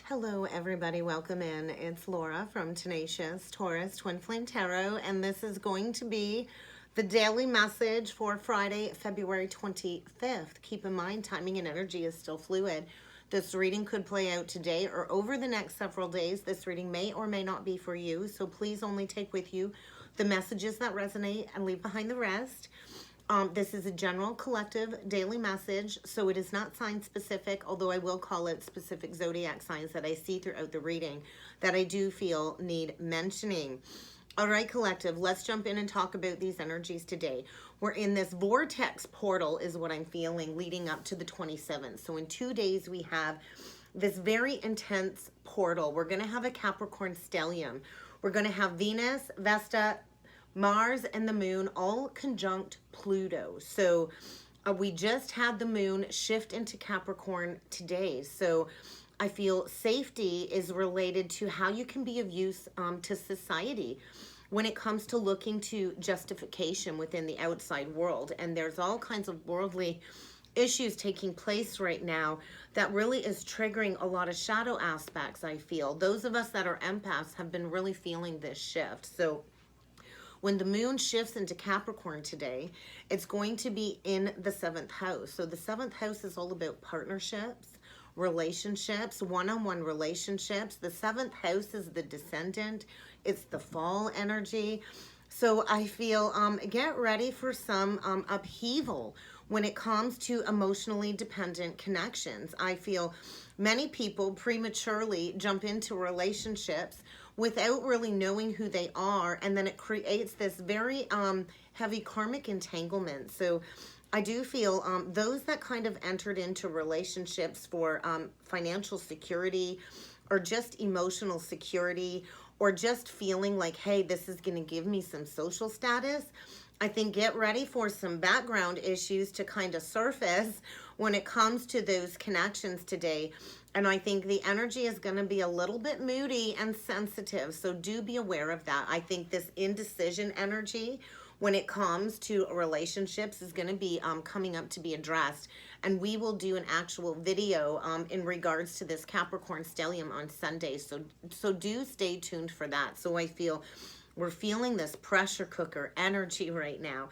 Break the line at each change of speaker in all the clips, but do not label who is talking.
Hello everybody, welcome in. It's Laura from Tenacious Taurus Twin Flame Tarot, and this is going to be the daily message for Friday, February 25th. Keep in mind, timing and energy is still fluid. This reading could play out today or over the next several days. This reading may or may not be for you, so please only take with you the messages that resonate and leave behind the rest. This is a general collective daily message, so it is not sign specific, although I will call it specific zodiac signs that I see throughout the reading that I do feel need mentioning. All right, collective, let's jump in and talk about these energies today. We're in this vortex portal is what I'm feeling leading up to the 27th. So in 2 days, we have this very intense portal. We're going to have a Capricorn stellium. We're going to have Venus, Vesta, Mars and the moon all conjunct Pluto. So we just had the moon shift into Capricorn today. So I feel safety is related to how you can be of use to society when it comes to looking to justification within the outside world. And there's all kinds of worldly issues taking place right now that really is triggering a lot of shadow aspects, I feel. Those of us that are empaths have been really feeling this shift. So when the moon shifts into Capricorn today, it's going to be in the 7th house. So the 7th house is all about partnerships, relationships, one-on-one relationships. The 7th house is the descendant. It's the fall energy. So I feel get ready for some upheaval when it comes to emotionally dependent connections. I feel many people prematurely jump into relationships without really knowing who they are, and then it creates this very heavy karmic entanglement. So I do feel those that kind of entered into relationships for financial security or just emotional security or just feeling like, hey, this is going to give me some social status, I think get ready for some background issues to kind of surface when it comes to those connections today. And I think the energy is going to be a little bit moody and sensitive. So do be aware of that. I think this indecision energy when it comes to relationships is going to be coming up to be addressed. And we will do an actual video in regards to this Capricorn stellium on Sunday. So do stay tuned for that. So I feel we're feeling this pressure cooker energy right now.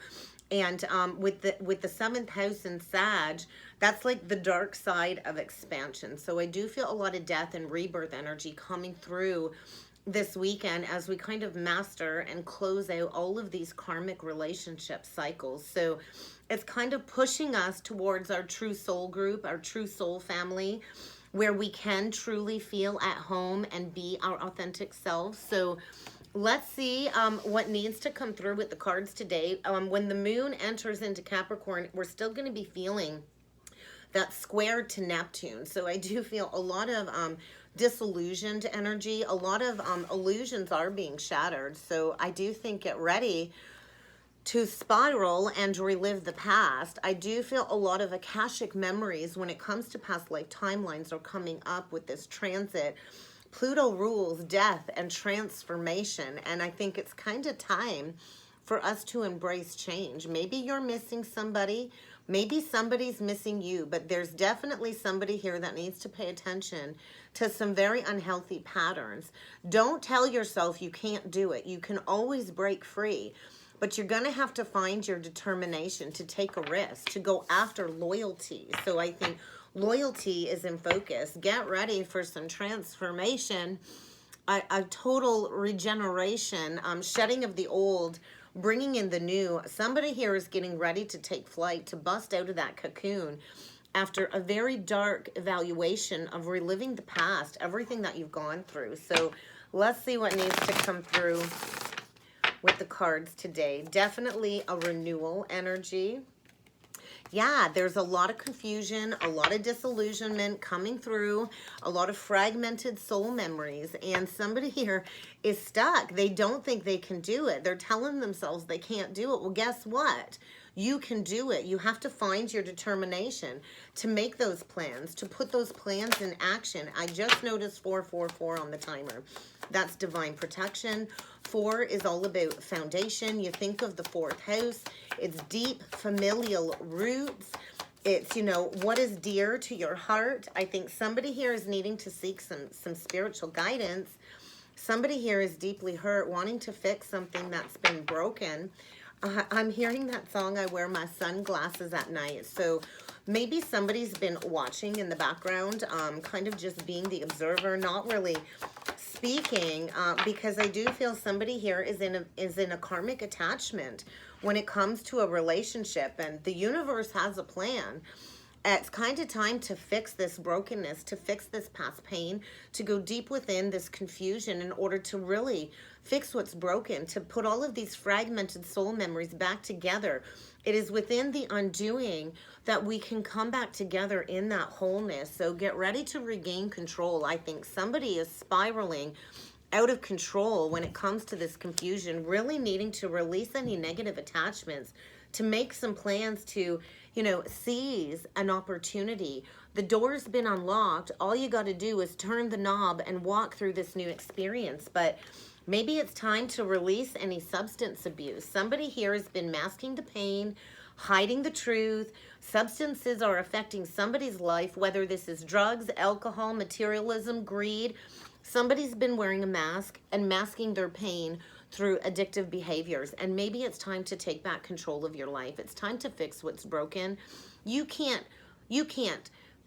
And with the 7th house in Sag, that's like the dark side of expansion. So I do feel a lot of death and rebirth energy coming through this weekend as we kind of master and close out all of these karmic relationship cycles. So it's kind of pushing us towards our true soul group, our true soul family, where we can truly feel at home and be our authentic selves. So let's see what needs to come through with the cards today. When the moon enters into Capricorn, we're still going to be feeling that square to Neptune. So I do feel a lot of disillusioned energy. A lot of illusions are being shattered. So I do think get ready to spiral and relive the past. I do feel a lot of Akashic memories when it comes to past life timelines are coming up with this transit. Pluto rules death and transformation, and I think it's kind of time for us to embrace change. Maybe you're missing somebody, maybe somebody's missing you, but there's definitely somebody here that needs to pay attention to some very unhealthy patterns. Don't tell yourself you can't do it. You can always break free, but you're going to have to find your determination to take a risk, to go after loyalty. So I think loyalty is in focus. Get ready for some transformation, a total regeneration, shedding of the old, bringing in the new. Somebody here is getting ready to take flight, to bust out of that cocoon after a very dark evaluation of reliving the past, everything that you've gone through. So let's see what needs to come through with the cards today. Definitely a renewal energy. Yeah, there's a lot of confusion, a lot of disillusionment coming through, a lot of fragmented soul memories, and somebody here is stuck. They don't think they can do it. They're telling themselves they can't do it. Well, guess what? You can do it. You have to find your determination to make those plans, to put those plans in action. I just noticed 444 on the timer. That's divine protection. 4 is all about foundation. You think of the 4th house. It's deep familial roots. It's, you know, what is dear to your heart. I think somebody here is needing to seek some spiritual guidance. Somebody here is deeply hurt, wanting to fix something that's been broken. I'm hearing that song, I Wear My Sunglasses at Night. So maybe somebody's been watching in the background, kind of just being the observer, not really speaking, because I do feel somebody here is in a karmic attachment when it comes to a relationship, and the universe has a plan. It's kind of time to fix this brokenness, to fix this past pain, to go deep within this confusion in order to really fix what's broken, to put all of these fragmented soul memories back together. It is within the undoing that we can come back together in that wholeness. So get ready to regain control. I think somebody is spiraling out of control when it comes to this confusion, really needing to release any negative attachments, to make some plans to, you know, seize an opportunity. The door's been unlocked. All you got to do is turn the knob and walk through this new experience. But maybe it's time to release any substance abuse. Somebody here has been masking the pain, hiding the truth. Substances are affecting somebody's life, whether this is drugs, alcohol, materialism, greed. Somebody's been wearing a mask and masking their pain through addictive behaviors. And maybe it's time to take back control of your life. It's time to fix what's broken. You can't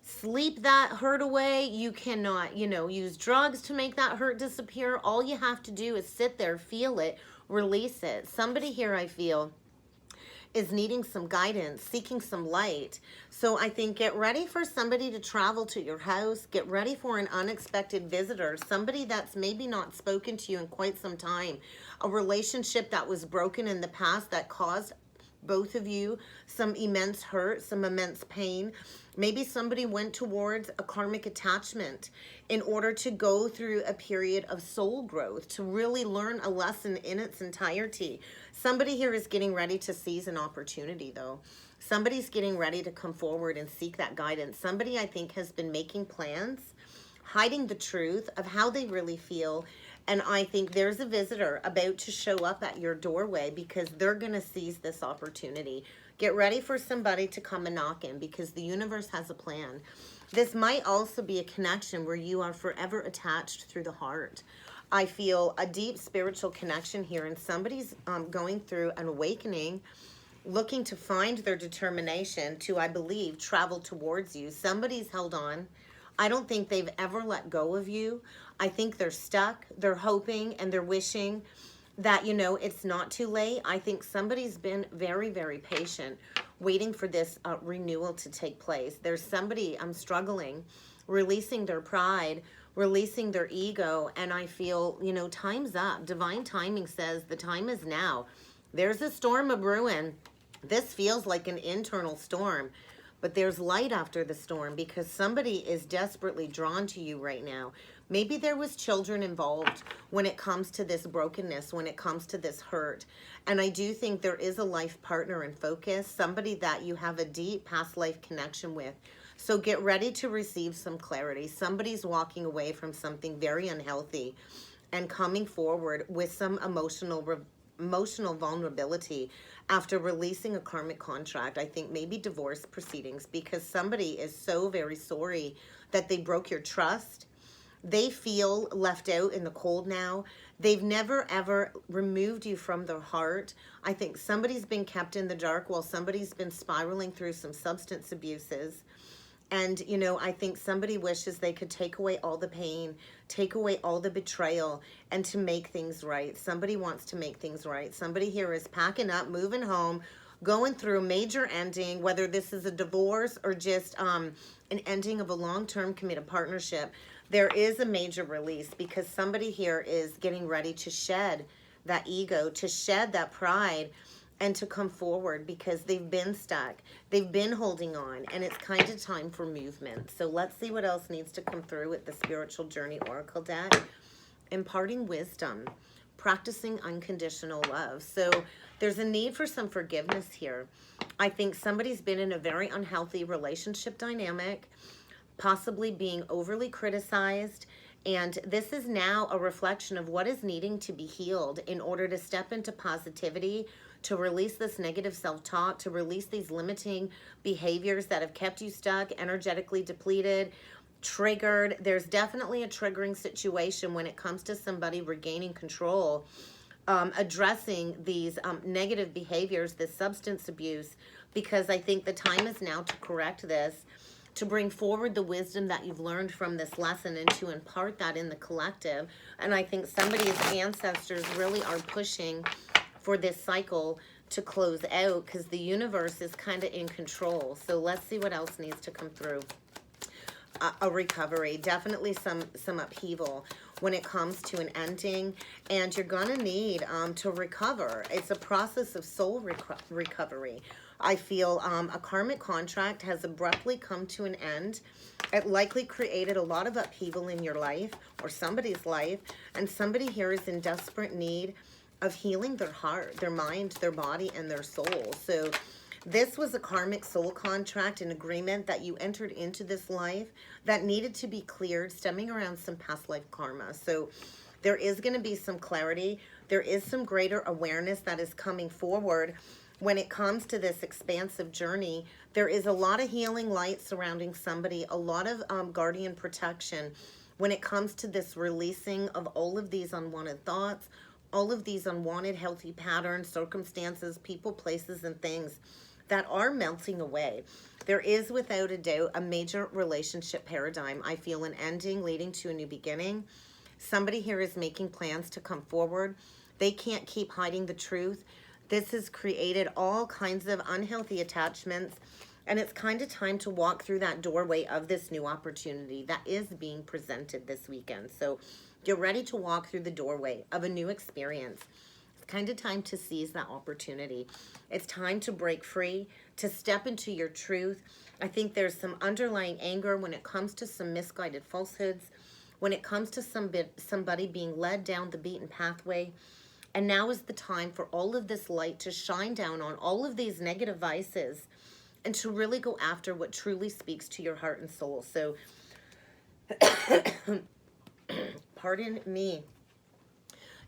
sleep that hurt away. You cannot, you know, use drugs to make that hurt disappear. All you have to do is sit there, feel it, release it. Somebody here, I feel, is needing some guidance, seeking some light. So I think get ready for somebody to travel to your house. Get ready for an unexpected visitor, somebody that's maybe not spoken to you in quite some time, a relationship that was broken in the past that caused both of you some immense hurt, some immense pain. Maybe somebody went towards a karmic attachment in order to go through a period of soul growth, to really learn a lesson in its entirety. Somebody here is getting ready to seize an opportunity, though. Somebody's getting ready to come forward and seek that guidance. Somebody, I think, has been making plans, hiding the truth of how they really feel. And I think there's a visitor about to show up at your doorway because they're going to seize this opportunity. Get ready for somebody to come and knock in because the universe has a plan. This might also be a connection where you are forever attached through the heart. I feel a deep spiritual connection here, and somebody's going through an awakening, looking to find their determination to, I believe, travel towards you. Somebody's held on. I don't think they've ever let go of you. I think they're stuck. They're hoping and they're wishing that, you know, it's not too late. I think somebody's been very, very patient, waiting for this renewal to take place. There's somebody struggling, releasing their pride, releasing their ego, and I feel, you know, time's up. Divine timing says the time is now. There's a storm a brewing. This feels like an internal storm, but there's light after the storm because somebody is desperately drawn to you right now. Maybe there was children involved when it comes to this brokenness, when it comes to this hurt. And I do think there is a life partner in focus, somebody that you have a deep past life connection with. So get ready to receive some clarity. Somebody's walking away from something very unhealthy and coming forward with some emotional vulnerability after releasing a karmic contract. I think maybe divorce proceedings because somebody is so very sorry that they broke your trust. They feel left out in the cold now. They've never, ever removed you from their heart. I think somebody's been kept in the dark while somebody's been spiraling through some substance abuses. And, you know, I think somebody wishes they could take away all the pain, take away all the betrayal, and to make things right. Somebody wants to make things right. Somebody here is packing up, moving home, going through a major ending, whether this is a divorce or just an ending of a long-term committed partnership. There is a major release because somebody here is getting ready to shed that ego, to shed that pride, and to come forward because they've been stuck. They've been holding on, and it's kind of time for movement. So let's see what else needs to come through with the Spiritual Journey Oracle deck. Imparting wisdom, practicing unconditional love. So there's a need for some forgiveness here. I think somebody's been in a very unhealthy relationship dynamic, possibly being overly criticized, and this is now a reflection of what is needing to be healed in order to step into positivity, to release this negative self-talk, to release these limiting behaviors that have kept you stuck, energetically depleted, triggered. There's definitely a triggering situation when it comes to somebody regaining control, addressing these negative behaviors, this substance abuse, because I think the time is now to correct this, to bring forward the wisdom that you've learned from this lesson and to impart that in the collective. And I think somebody's ancestors really are pushing for this cycle to close out because the universe is kind of in control. So let's see what else needs to come through. A recovery, definitely some upheaval when it comes to an ending, and you're gonna need to recover. It's a process of soul recovery. I feel a karmic contract has abruptly come to an end. It likely created a lot of upheaval in your life or somebody's life, and somebody here is in desperate need of healing their heart, their mind, their body, and their soul. So this was a karmic soul contract, an agreement that you entered into this life that needed to be cleared, stemming around some past life karma. So there is going to be some clarity. There is some greater awareness that is coming forward when it comes to this expansive journey. There is a lot of healing light surrounding somebody, a lot of guardian protection when it comes to this releasing of all of these unwanted thoughts, all of these unwanted healthy patterns, circumstances, people, places, and things that are melting away. There is, without a doubt, a major relationship paradigm. I feel an ending leading to a new beginning. Somebody here is making plans to come forward. They can't keep hiding the truth. This has created all kinds of unhealthy attachments, and it's kind of time to walk through that doorway of this new opportunity that is being presented this weekend. So get ready to walk through the doorway of a new experience. Kind of time to seize that opportunity. It's time to break free, to step into your truth. I think there's some underlying anger when it comes to some misguided falsehoods, when it comes to somebody being led down the beaten pathway. And now is the time for all of this light to shine down on all of these negative vices and to really go after what truly speaks to your heart and soul. So, pardon me.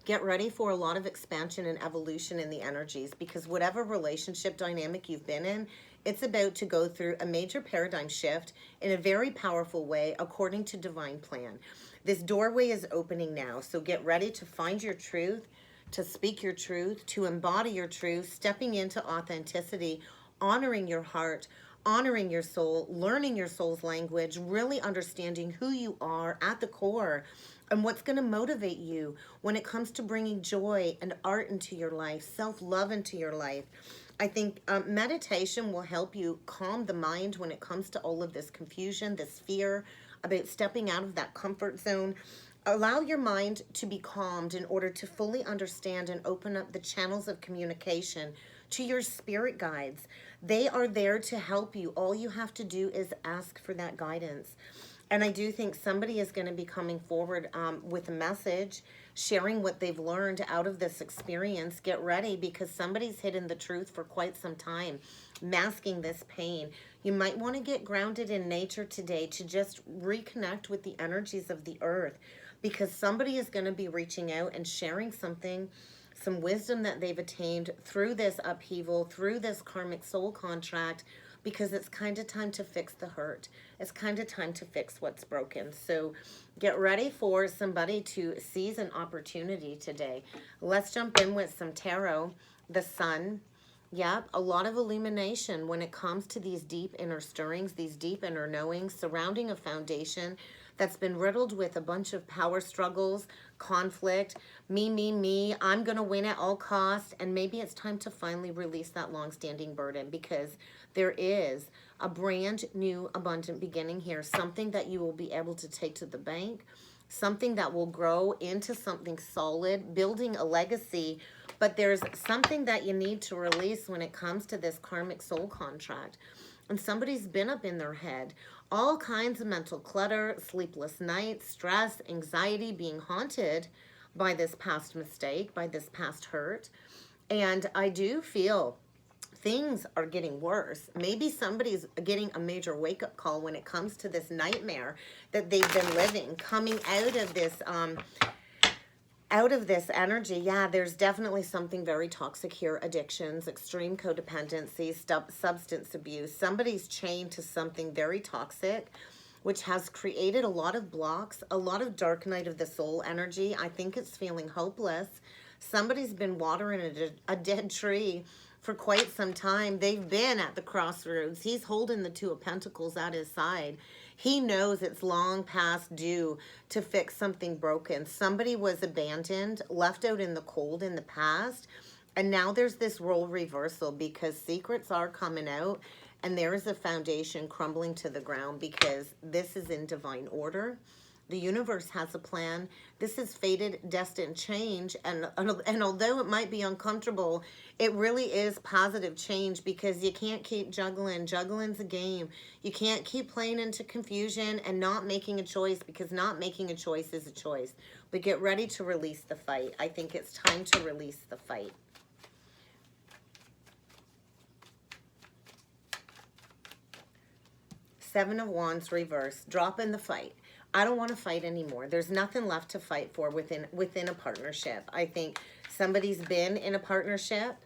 Get ready for a lot of expansion and evolution in the energies, because whatever relationship dynamic you've been in, it's about to go through a major paradigm shift in a very powerful way according to divine plan. This doorway is opening now, so get ready to find your truth, to speak your truth, to embody your truth, stepping into authenticity, honoring your heart, honoring your soul, learning your soul's language, really understanding who you are at the core and what's going to motivate you when it comes to bringing joy and art into your life, self-love into your life. I think meditation will help you calm the mind when it comes to all of this confusion, this fear about stepping out of that comfort zone. Allow your mind to be calmed in order to fully understand and open up the channels of communication to your spirit guides. They are there to help you. All you have to do is ask for that guidance. And I do think somebody is going to be coming forward with a message, sharing what they've learned out of this experience. Get ready, because somebody's hidden the truth for quite some time, masking this pain. You might want to get grounded in nature today to just reconnect with the energies of the earth, because somebody is going to be reaching out and sharing something, some wisdom that they've attained through this upheaval, through this karmic soul contract, because it's kind of time to fix the hurt. It's kind of time to fix what's broken. So get ready for somebody to seize an opportunity today. Let's jump in with some tarot. The sun. Yep, a lot of illumination when it comes to these deep inner stirrings, these deep inner knowings surrounding a foundation that's been riddled with a bunch of power struggles, conflict, me, I'm going to win at all costs. And maybe it's time to finally release that long-standing burden, because there is a brand new abundant beginning here, something that you will be able to take to the bank, something that will grow into something solid, building a legacy. But there's something that you need to release when it comes to this karmic soul contract. And somebody's been up in their head. All kinds of mental clutter, sleepless nights, stress, anxiety, being haunted by this past mistake, by this past hurt. And I do feel things are getting worse. Maybe somebody's getting a major wake-up call when it comes to this nightmare that they've been living, coming out of this out of this energy, yeah, there's definitely something very toxic here. Addictions, extreme codependency, substance abuse. Somebody's chained to something very toxic, which has created a lot of blocks, a lot of dark night of the soul energy. I think it's feeling hopeless. Somebody's been watering a dead tree for quite some time. They've been at the crossroads. He's holding the Two of Pentacles at his side. He knows it's long past due to fix something broken. Somebody was abandoned, left out in the cold in the past, and now there's this role reversal because secrets are coming out and there is a foundation crumbling to the ground because this is in divine order. The universe has a plan. This is fated, destined change. And although it might be uncomfortable, it really is positive change because you can't keep juggling. Juggling's a game. You can't keep playing into confusion and not making a choice because not making a choice is a choice. But get ready to release the fight. I think it's time to release the fight. Seven of Wands reverse. Drop in the fight. I don't want to fight anymore. There's nothing left to fight for within a partnership. I think somebody's been in a partnership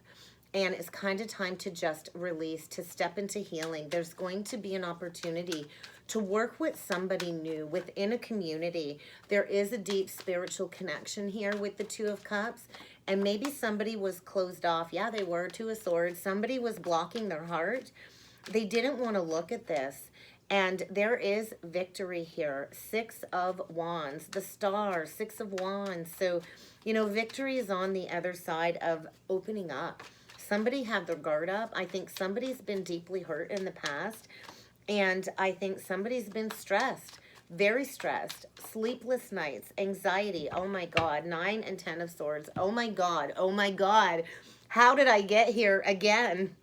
and it's kind of time to just release, to step into healing. There's going to be an opportunity to work with somebody new within a community. There is a deep spiritual connection here with the Two of Cups, and maybe somebody was closed off. Yeah, they were. Two of Swords. Somebody was blocking their heart. They didn't want to look at this. And there is victory here. Six of Wands, the Star, Six of Wands. So, you know, victory is on the other side of opening up. Somebody had their guard up. I think somebody's been deeply hurt in the past. And I think somebody's been stressed, very stressed. Sleepless nights, anxiety. Oh my God. 9 and 10 of Swords. Oh my God. Oh my God. How did I get here again?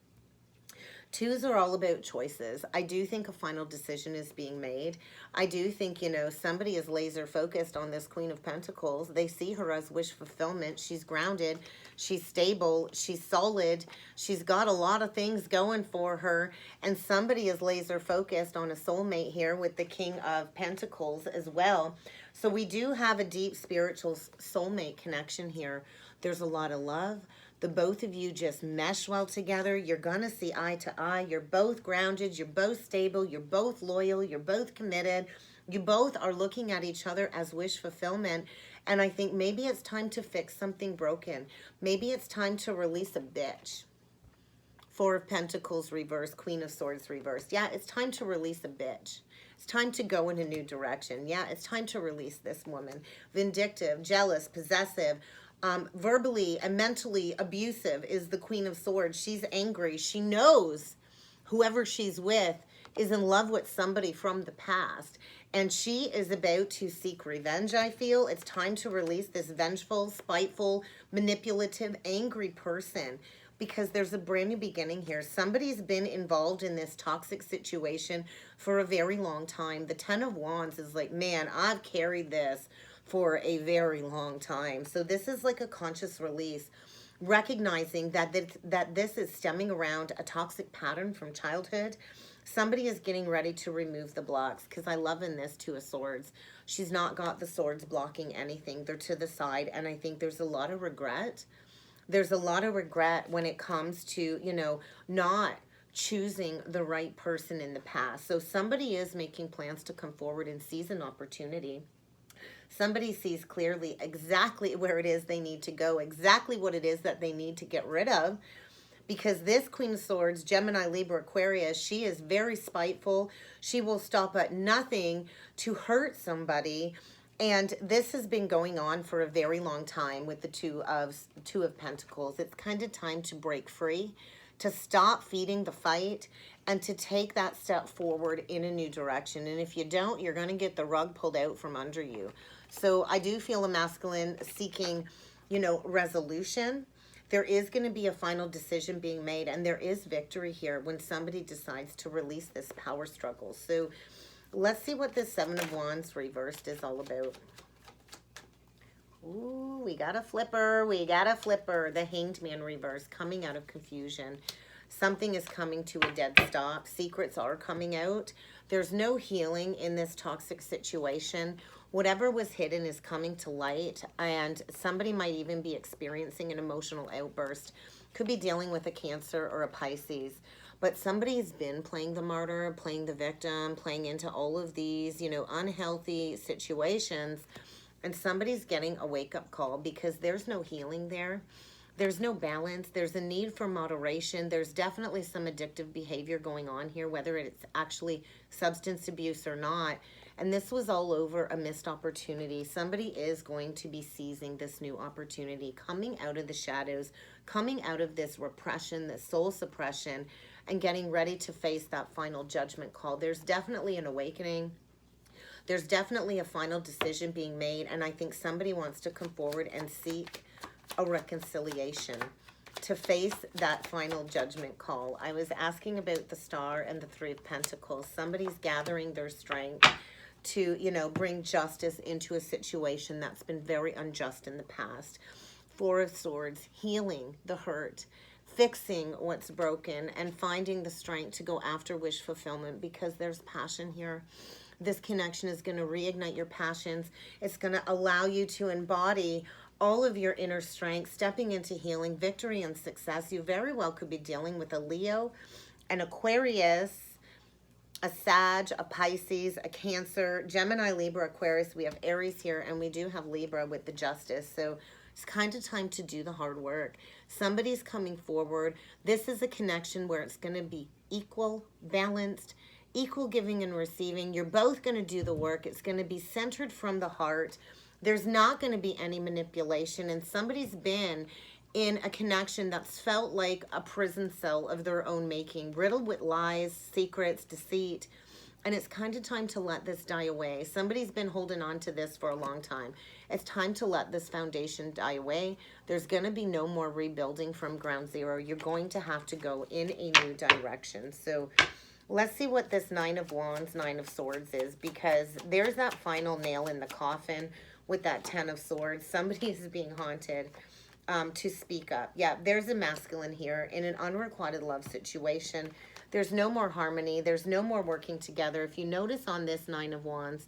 Twos are all about choices. I do think a final decision is being made. I do think, you know, somebody is laser focused on this Queen of Pentacles. They see her as wish fulfillment. She's grounded. She's stable. She's solid. She's got a lot of things going for her. And somebody is laser focused on a soulmate here with the King of Pentacles as well. So we do have a deep spiritual soulmate connection here. There's a lot of love. The both of you just mesh well together. You're going to see eye to eye. You're both grounded. You're both stable. You're both loyal. You're both committed. You both are looking at each other as wish fulfillment. And I think maybe it's time to fix something broken. Maybe it's time to release a bitch. Four of Pentacles reversed. Queen of Swords reversed. Yeah, it's time to release a bitch. It's time to go in a new direction. Yeah, it's time to release this woman. Vindictive, jealous, possessive, verbally and mentally abusive is the Queen of Swords. She's angry. She knows whoever she's with is in love with somebody from the past. And she is about to seek revenge, I feel. It's time to release this vengeful, spiteful, manipulative, angry person. Because there's a brand new beginning here. Somebody's been involved in this toxic situation for a very long time. The 10 of Wands is like, man, I've carried this for a very long time. So this is like a conscious release, recognizing that this is stemming around a toxic pattern from childhood. Somebody is getting ready to remove the blocks, because I love in this Two of Swords. She's not got the swords blocking anything. They're to the side, and I think there's a lot of regret. There's a lot of regret when it comes to, you know, not choosing the right person in the past. So somebody is making plans to come forward and seize an opportunity. Somebody sees clearly exactly where it is they need to go, exactly what it is that they need to get rid of. Because this Queen of Swords, Gemini, Libra, Aquarius, she is very spiteful. She will stop at nothing to hurt somebody. And this has been going on for a very long time with the Two of Pentacles. It's kind of time to break free, to stop feeding the fight, and to take that step forward in a new direction. And if you don't, you're going to get the rug pulled out from under you. So I do feel a masculine seeking, you know, resolution. There is going to be a final decision being made, and there is victory here when somebody decides to release this power struggle. So let's see what this Seven of Wands reversed is all about. Ooh, we got a flipper. We got a flipper. The Hanged Man reverse, coming out of confusion. Something is coming to a dead stop. Secrets are coming out. There's no healing in this toxic situation. Whatever was hidden is coming to light, and somebody might even be experiencing an emotional outburst. Could be dealing with a Cancer or a Pisces. But somebody's been playing the martyr, playing the victim, playing into all of these, unhealthy situations. And somebody's getting a wake-up call because there's no healing there. There's no balance. There's a need for moderation. There's definitely some addictive behavior going on here, whether it's actually substance abuse or not. And this was all over a missed opportunity. Somebody is going to be seizing this new opportunity, coming out of the shadows, coming out of this repression, this soul suppression, and getting ready to face that final judgment call. There's definitely an awakening. There's definitely a final decision being made, and I think somebody wants to come forward and seek a reconciliation to face that final judgment call. I was asking about the Star and the Three of Pentacles. Somebody's gathering their strength to, bring justice into a situation that's been very unjust in the past. Four of Swords, healing the hurt, fixing what's broken, and finding the strength to go after wish fulfillment because there's passion here. This connection is going to reignite your passions. It's going to allow you to embody all of your inner strength, stepping into healing, victory, and success. You very well could be dealing with a Leo, an Aquarius, a Sag, a Pisces, a Cancer, Gemini, Libra, Aquarius. We have Aries here, and we do have Libra with the Justice. So it's kind of time to do the hard work. Somebody's coming forward. This is a connection where it's going to be equal, balanced, equal giving and receiving. You're both going to do the work. It's going to be centered from the heart. There's not going to be any manipulation, and somebody's been in a connection that's felt like a prison cell of their own making, riddled with lies, secrets, deceit, and it's kind of time to let this die away. Somebody's been holding on to this for a long time. It's time to let this foundation die away. There's going to be no more rebuilding from ground zero. You're going to have to go in a new direction. So let's see what this Nine of Wands, Nine of Swords is, because there's that final nail in the coffin with that Ten of Swords. Somebody is being haunted to speak up. Yeah, there's a masculine here in an unrequited love situation. There's no more harmony. There's no more working together. If you notice on this Nine of Wands,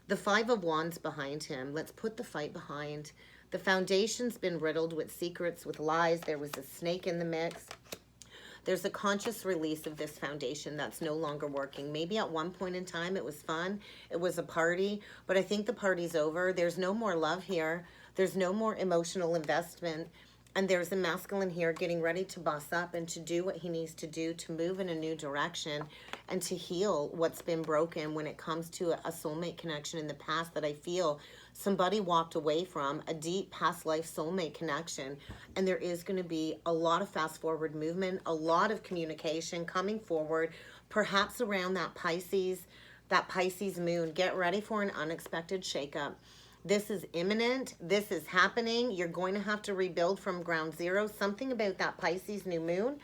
the Five of Wands behind him. Let's put the fight behind. The foundation's been riddled with secrets, with lies. There was a snake in the mix. There's a conscious release of this foundation that's no longer working. Maybe at one point in time it was fun. It was a party, but I think the party's over. There's no more love here. There's no more emotional investment. And there's a masculine here getting ready to boss up and to do what he needs to do to move in a new direction and to heal what's been broken when it comes to a soulmate connection in the past that I feel somebody walked away from, a deep past life soulmate connection. And there is going to be a lot of fast forward movement, a lot of communication coming forward, perhaps around that Pisces moon. Get ready for an unexpected shakeup. This is imminent. This is happening. You're going to have to rebuild from ground zero. Something about that Pisces new moon.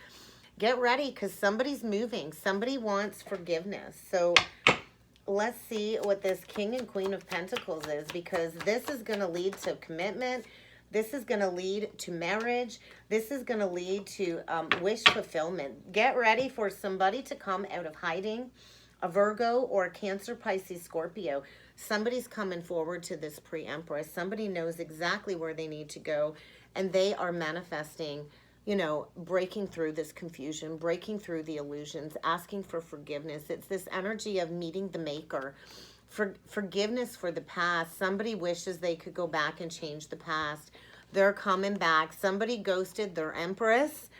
Get ready because somebody's moving. Somebody wants forgiveness. So let's see what this King and Queen of Pentacles is, because this is going to lead to commitment. This is going to lead to marriage. This is going to lead to wish fulfillment. Get ready for somebody to come out of hiding. A Virgo or a Cancer, Pisces, Scorpio. Somebody's coming forward to this pre-Empress. Somebody knows exactly where they need to go, and they are manifesting, breaking through this confusion, breaking through the illusions, asking for forgiveness. It's this energy of meeting the maker. Forgiveness for the past. Somebody wishes they could go back and change the past. They're coming back. Somebody ghosted their Empress,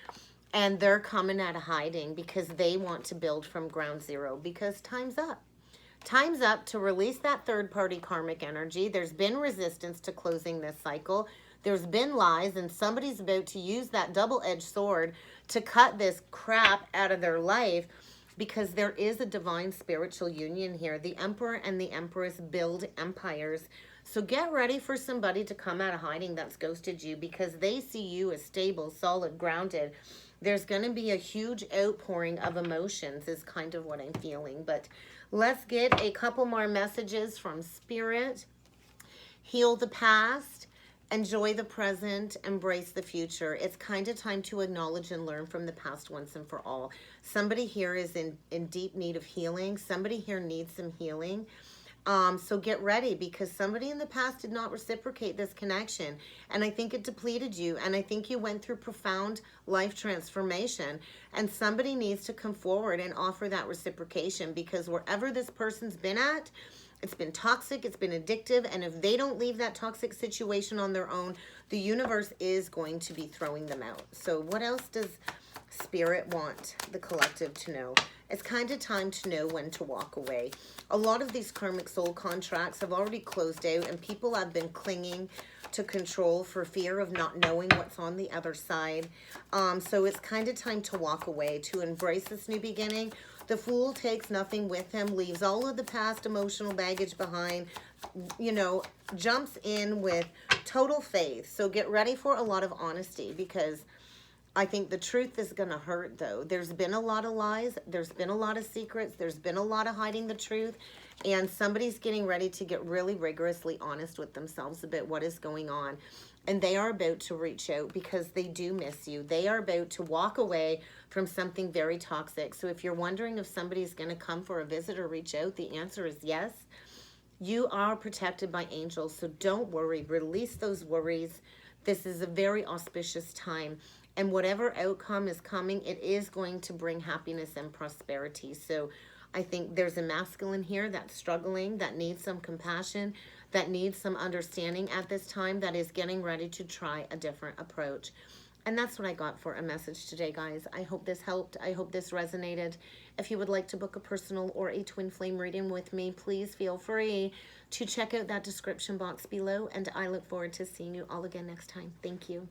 and they're coming out of hiding because they want to build from ground zero, because time's up. Time's up to release that third-party karmic energy. There's been resistance to closing this cycle. There's been lies, and somebody's about to use that double-edged sword to cut this crap out of their life, because there is a divine spiritual union here. The Emperor and the Empress build empires. So get ready for somebody to come out of hiding that's ghosted you, because they see you as stable, solid, grounded. There's going to be a huge outpouring of emotions is kind of what I'm feeling. But let's get a couple more messages from Spirit. Heal the past. Enjoy the present, embrace the future. It's kind of time to acknowledge and learn from the past once and for all. Somebody here is in deep need of healing. Somebody here needs some healing. So get ready, because somebody in the past did not reciprocate this connection. And I think it depleted you. And I think you went through profound life transformation. And somebody needs to come forward and offer that reciprocation, because wherever this person's been at, it's been toxic, it's been addictive, and if they don't leave that toxic situation on their own, the universe is going to be throwing them out. So what else does Spirit want the collective to know? It's kind of time to know when to walk away. A lot of these karmic soul contracts have already closed out, and people have been clinging to control for fear of not knowing what's on the other side. So it's kind of time to walk away, to embrace this new beginning. The Fool takes nothing with him, leaves all of the past emotional baggage behind, you know, jumps in with total faith. So get ready for a lot of honesty, because I think the truth is going to hurt, though. There's been a lot of lies. There's been a lot of secrets. There's been a lot of hiding the truth. And somebody's getting ready to get really rigorously honest with themselves about what is going on. And they are about to reach out, because they do miss you. They are about to walk away from something very toxic. So if you're wondering if somebody's going to come for a visit or reach out, the answer is yes. You are protected by angels, so don't worry. Release those worries. This is a very auspicious time. And whatever outcome is coming, it is going to bring happiness and prosperity. So I think there's a masculine here that's struggling, that needs some compassion, that needs some understanding at this time, that is getting ready to try a different approach. And that's what I got for a message today, guys. I hope this helped. I hope this resonated. If you would like to book a personal or a twin flame reading with me, please feel free to check out that description box below. And I look forward to seeing you all again next time. Thank you.